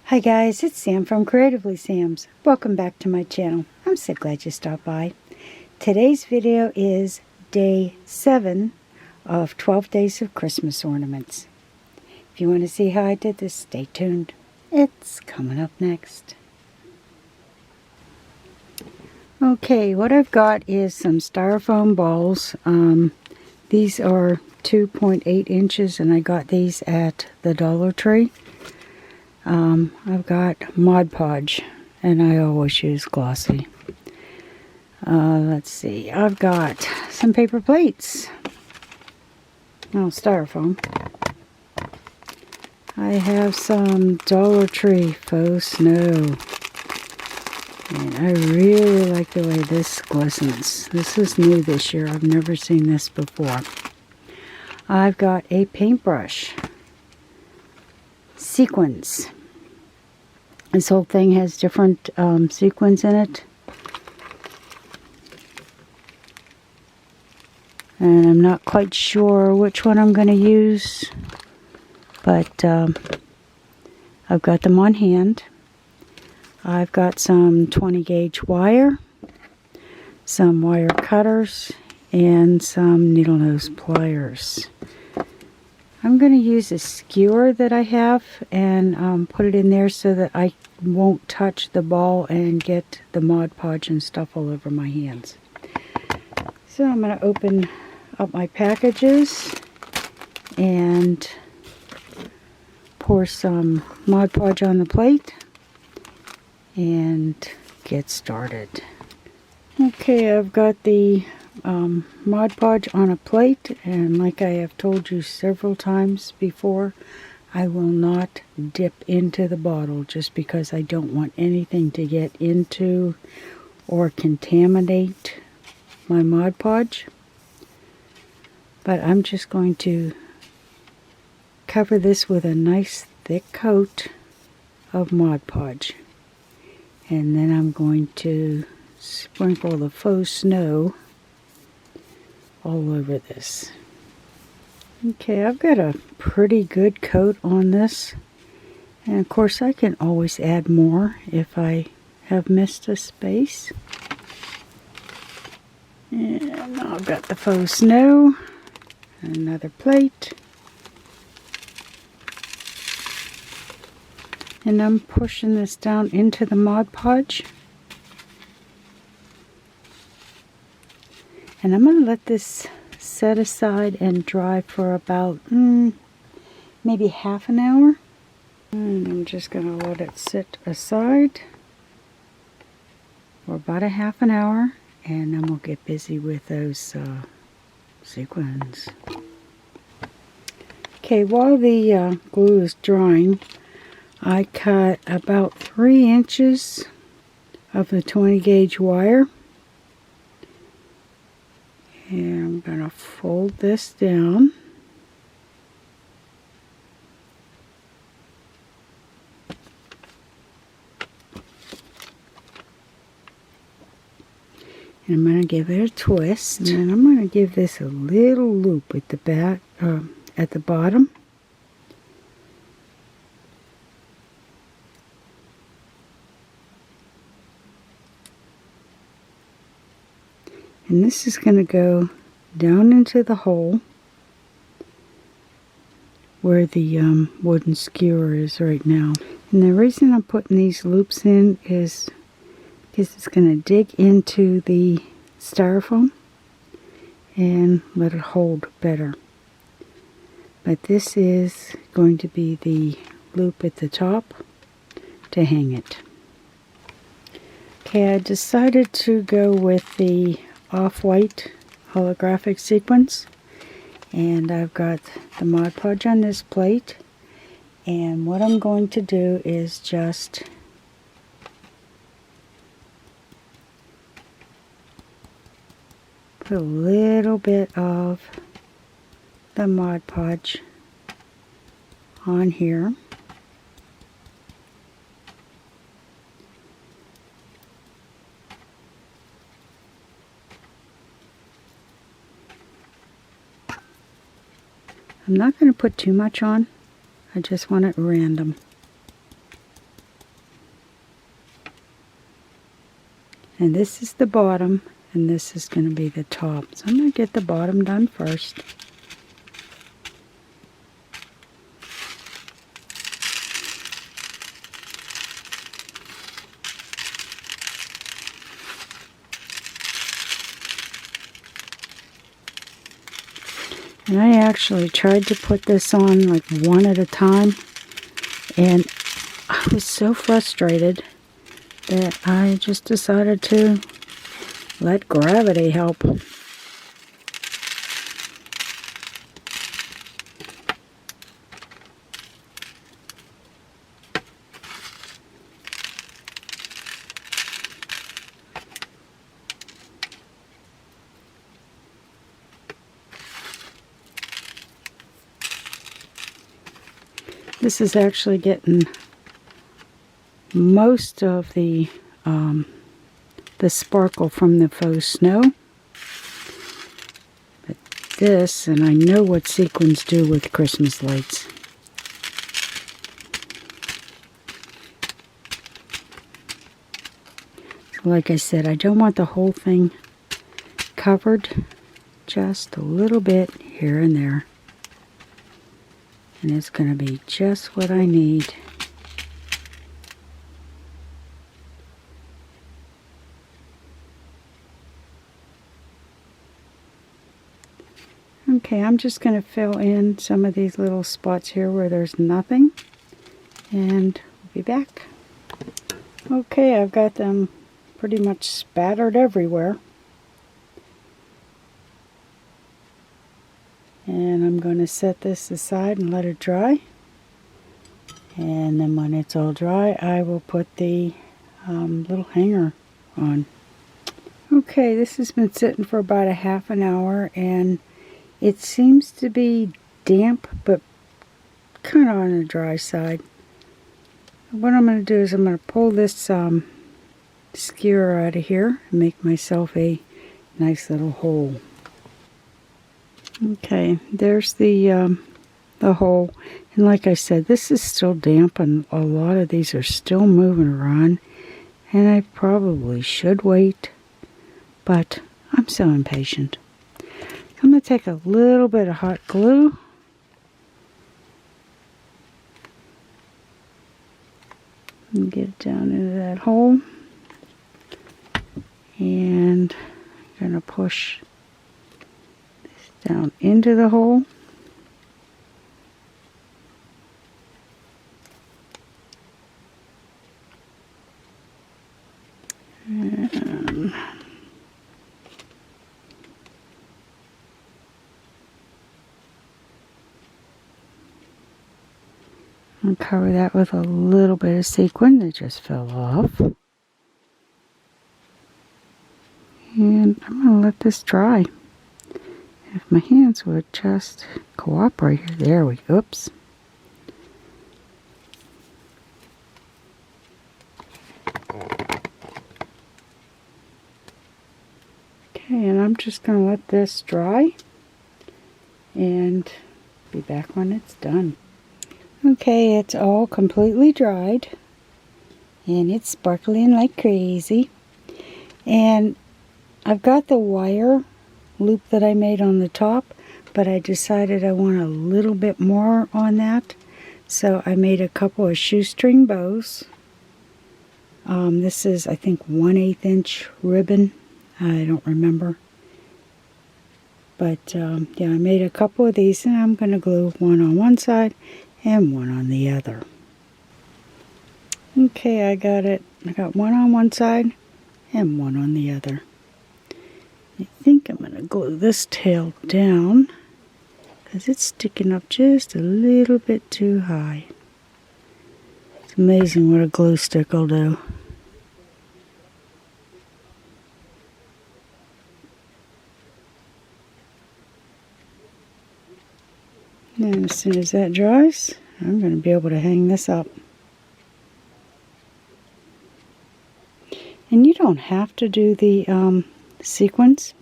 Hi guys, it's Sam from Creatively Sam's. Welcome back to my channel. I'm so glad you stopped by. Today's video is day 7 of 12 days of Christmas ornaments. If you want to see how I did this, stay tuned. It's coming up next. Okay, what I've got is some styrofoam balls. These are 2.8 inches and I got these at the Dollar Tree. I've got Mod Podge, and I always use glossy. Let's see, I've got some paper plates. Oh, styrofoam. I have some Dollar Tree faux snow. And I really like the way this glistens. This is new this year. I've never seen this before. I've got a paintbrush. Sequins. This whole thing has different sequins in it. And I'm not quite sure which one I'm going to use. But I've got them on hand. I've got some 20 gauge wire. Some wire cutters. And some needle nose pliers. I'm going to use a skewer that I have and put it in there so that I won't touch the ball and get the Mod Podge and stuff all over my hands. So I'm going to open up my packages and pour some Mod Podge on the plate and get started. Okay, I've got the Mod Podge on a plate, and like I have told you several times before, I will not dip into the bottle just because I don't want anything to get into or contaminate my Mod Podge. But I'm just going to cover this with a nice thick coat of Mod Podge, and then I'm going to sprinkle the faux snow all over this. Okay, I've got a pretty good coat on this, and of course I can always add more if I have missed a space. And now I've got the faux snow, another plate, and I'm pushing this down into the Mod Podge. And I'm going to let this set aside and dry for about maybe half an hour. And I'm just going to let it sit aside for about a half an hour. And then we'll get busy with those sequins. Okay, while the glue is drying, I cut about 3 inches of the 20 gauge wire. And I'm going to fold this down. And I'm going to give it a twist. And I'm going to give this a little loop at the back, at the bottom. And this is going to go down into the hole where the wooden skewer is right now. And the reason I'm putting these loops in is because it's going to dig into the styrofoam and let it hold better. But this is going to be the loop at the top to hang it. Okay, I decided to go with the off-white holographic sequins, and I've got the Mod Podge on this plate, and what I'm going to do is just put a little bit of the Mod Podge on here. I'm not going to put too much on. I just want it random. And this is the bottom, and this is going to be the top. So I'm going to get the bottom done first. And I actually tried to put this on like one at a time, and I was so frustrated that I just decided to let gravity help. This is actually getting most of the sparkle from the faux snow. But this, and I know what sequins do with Christmas lights. So like I said, I don't want the whole thing covered, just a little bit here and there. And it's going to be just what I need. Okay, I'm just going to fill in some of these little spots here where there's nothing, and we'll be back. Okay, I've got them pretty much spattered everywhere. And I'm going to set this aside and let it dry. And then when it's all dry, I will put the little hanger on. Okay, this has been sitting for about a half an hour, and it seems to be damp, but kind of on the dry side. What I'm going to do is I'm going to pull this skewer out of here and make myself a nice little hole. Okay, there's the hole, and like I said, this is still damp, and a lot of these are still moving around, and I probably should wait, but I'm so impatient. I'm going to take a little bit of hot glue and get it down into that hole, and I'm going to push down into the hole. And I'll cover that with a little bit of sequin that just fell off. And I'm going to let this dry. If my hands would just cooperate here. There we go. Oops. Okay, and I'm just going to let this dry and be back when it's done. Okay, it's all completely dried and it's sparkling like crazy. And I've got the wire loop that I made on the top, but I decided I want a little bit more on that, so I made a couple of shoestring bows. This is, I think, 1/8 inch ribbon. I don't remember, but yeah, I made a couple of these, and I'm going to glue one on one side and one on the other. Okay, I got it. I got one on one side and one on the other. I think I'm going to glue this tail down because it's sticking up just a little bit too high. It's amazing what a glue stick will do. And as soon as that dries, I'm going to be able to hang this up. And you don't have to do the sequins.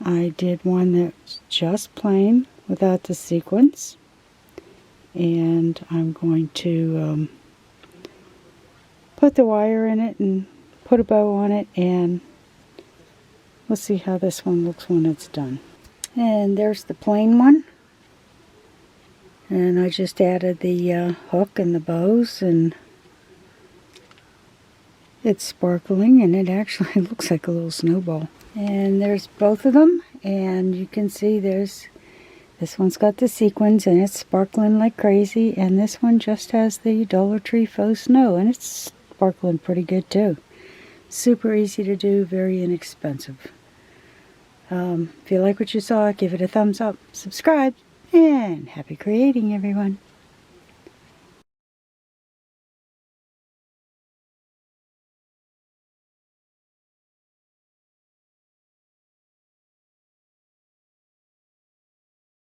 I did one that's just plain without the sequins, and I'm going to put the wire in it and put a bow on it, and let's see how this one looks when it's done. And there's the plain one. And I just added the hook and the bows, and it's sparkling, and it actually looks like a little snowball. And there's both of them, and you can see this one's got the sequins, and it's sparkling like crazy, and this one just has the Dollar Tree faux snow, and it's sparkling pretty good too. Super easy to do, very inexpensive. If you like what you saw, give it a thumbs up, subscribe, and happy creating, everyone.